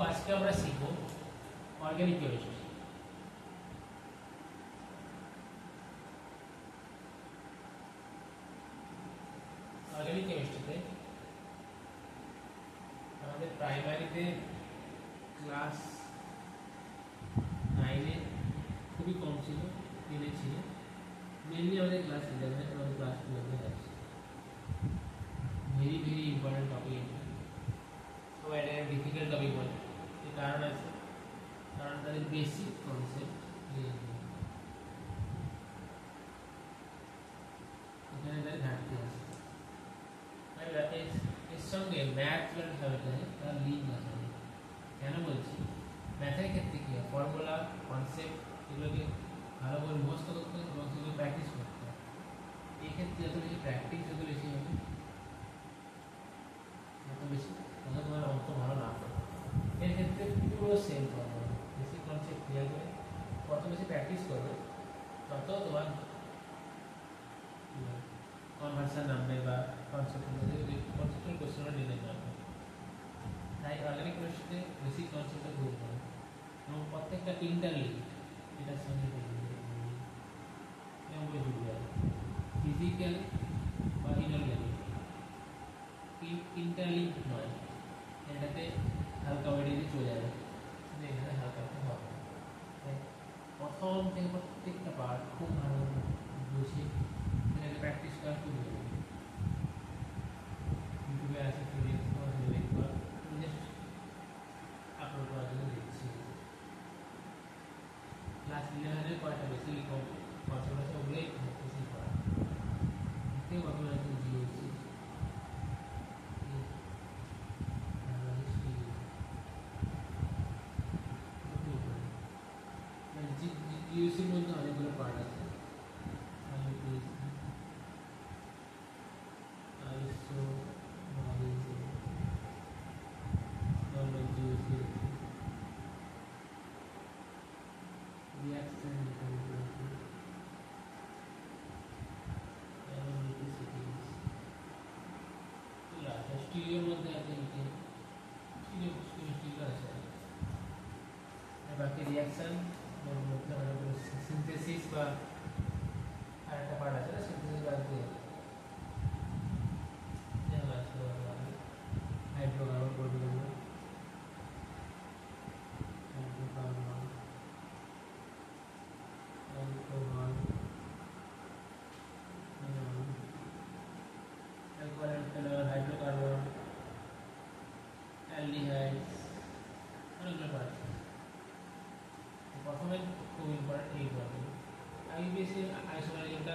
আজকে আমরা শিখব অর্গানিক কেমিস্ট্রি। অর্গানিক কেমিস্ট্রিতে আমাদের প্রাইমারিতে ক্লাস 9-এ খুবই কম ছিল, 10-এ ছিল, মেনলি আমাদের ক্লাস 11 এবং ক্লাস 12-এ আছে। ভেরি ভেরি ইম্পর্টেন্ট টপিক, সবাই এটা ডিফিকাল্ট টপিক বলে, এর কারণ আছে, কারণ তাদের বেসিক কনসেপ্ট এখানে তাদের ঘাটতি আছে। এর সঙ্গে ম্যাথ যেটা হবে তার লিঙ্ক আছে। কেন বলছি, ম্যাথের ক্ষেত্রে কি ফর্মুলা, কনসেপ্ট এগুলোকে ভালো করে মুখস্থ করতে হবে এবং সেগুলো প্র্যাকটিস করতে হবে। এই ক্ষেত্রে যত বেশি প্র্যাকটিস যত বেশি হবে তত বেশি তোমার অঙ্ক ভালো না হবে। এর ক্ষেত্রে পুরো same formula, basic concept clear করে কত বেশি প্র্যাকটিস করবে তত তোমার কনভার্সন নামবে বা কনসেপ্টের কোশ্চেনটা নিলে নামবে। তাই অর্গানিক কেমিস্ট্রিতে বেসিক কনসেপ্টটা গুরুত্বপূর্ণ এবং প্রত্যেকটা ইন্টারলিঙ্ক এটার সঙ্গে জুড়ে যাবে, ফিজিক্যাল বা ইনঅর্গানিক ইন্টারলিঙ্ক নয়, এটাতে হালকা ওয়েটে চলে যাবে, এখানে হালকা হবে। প্রথম থেকে প্রত্যেকটা পার্ট খুব ভালো বুঝে এটাকে প্র্যাকটিস করা খুব জরুরি। ইউটিউবে আছে ফিজিক্স জাস্ট আপলোড করার জন্য দেখছি। ক্লাস 11-এর কয়টা বেশি কনসেপ্ট আছে ওগুলোই বেশি পড়া, এতেও কত আছে জিওসি জিওসির মধ্যে অনেকগুলো পার্ট আছে। স্টিলের মধ্যে আছে স্টিল আছে, বাকি রিয়াকশন সিনথেসিস বা আরেকটা পার্ট আছে না, সিনথেসিস বাদ দিয়ে হাইড্রোকার্বন করবে আমরা, হাইড্রোকার্বন অ্যালকোহল হাইড্রোকার্বন অ্যালডিহাইডস অনেকগুলো পার্ট। প্রথমে খুব ইম্পর্টেন্ট এই পার্ট। আইবিএসি আইসোমারিজমটা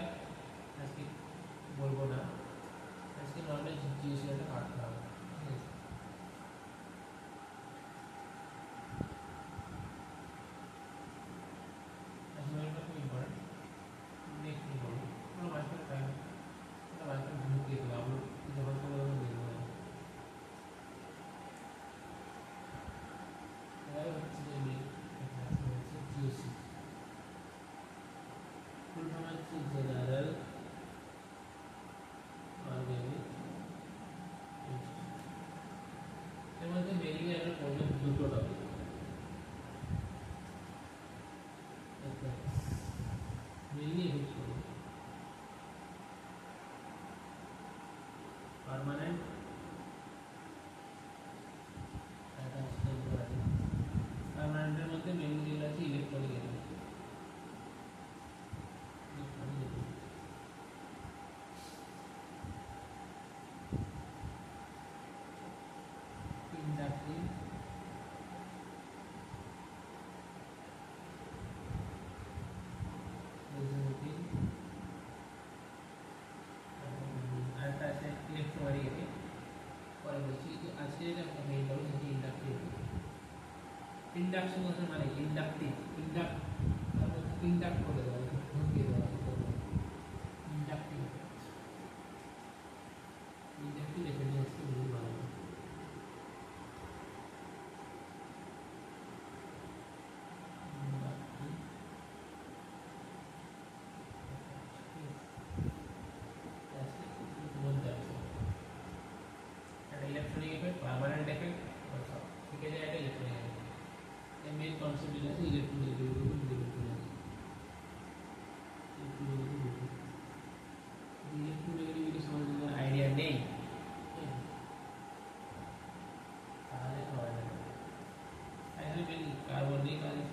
আজকে বলবো না, আজকে নর্মাল জিওসিটা কাটতে হবে। আইসোমারিজমটা খুব ইম্পর্টেন্ট। নেক্সট কি বলবো, আমরা মাঝখানে টাইম আমরা মাঝখানে ঢুকিয়ে দেবো, আমরা যখন করবো তখন দেখবো। এবারে হচ্ছে যে জিওসি ফুল ফর্ম হচ্ছে জেনারেল অর্গানিক। এর মধ্যে মেইনলি আমরা পড়বো দুটো টপিক, মেইনলি ইউজ করবো পার্মানেন্ট পার্মানেন্টের মধ্যে মেইনলি যেগুলো আছে ইলেকট্রনিক এনার্জি, ইন্ডাকটিভ রেজোনেটিভ, আরেকটা আছে ইলেকট্রোম্যাগনেটিক। পরে বলছি যে আজকে যেটা মেইন বলবো সেটি ইন্ডাকটিভ। ইন্ডাকশন মানে ইন্ডাকটিভ, ইন্ডাক্ট করে দেওয়া, ঢুকিয়ে দেওয়া, ইন্ডাকটিভ ইন্ডাকটিভ এখানে আসতে খুবই ভালো। इलेक्ट्रॉनिक इफेक्ट, परमानेंट इफेक्ट और सब ठीक है, जाएगा इलेक्ट्रॉनिक मेन कॉन्सेप्ट যেটা আছে ইলেকট্রোনেগেটিভিটি ইলেকট্রোনেগেটিভিটি সম্বন্ধে আইডিয়া নেই তাহলে হবে না। এখানে মেন কার্বনিক আছে,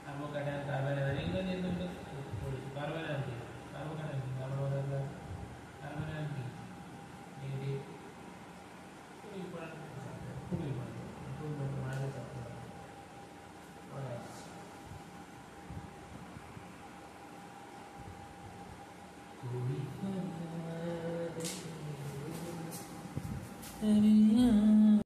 কার্বোক্যাটায়ন কার্বন এগুলো নিয়ে তো পড়েছি। কার্বন আয়ন কি? কার্বোক্যাটায়ন কার্বন বদলে কার্বন আয়ন কি? নেগেটিভ, খুব ইম্পর্টেন্ট, খুব ইম্পর্টেন্ট, খুব মানে করতে হবে। कोई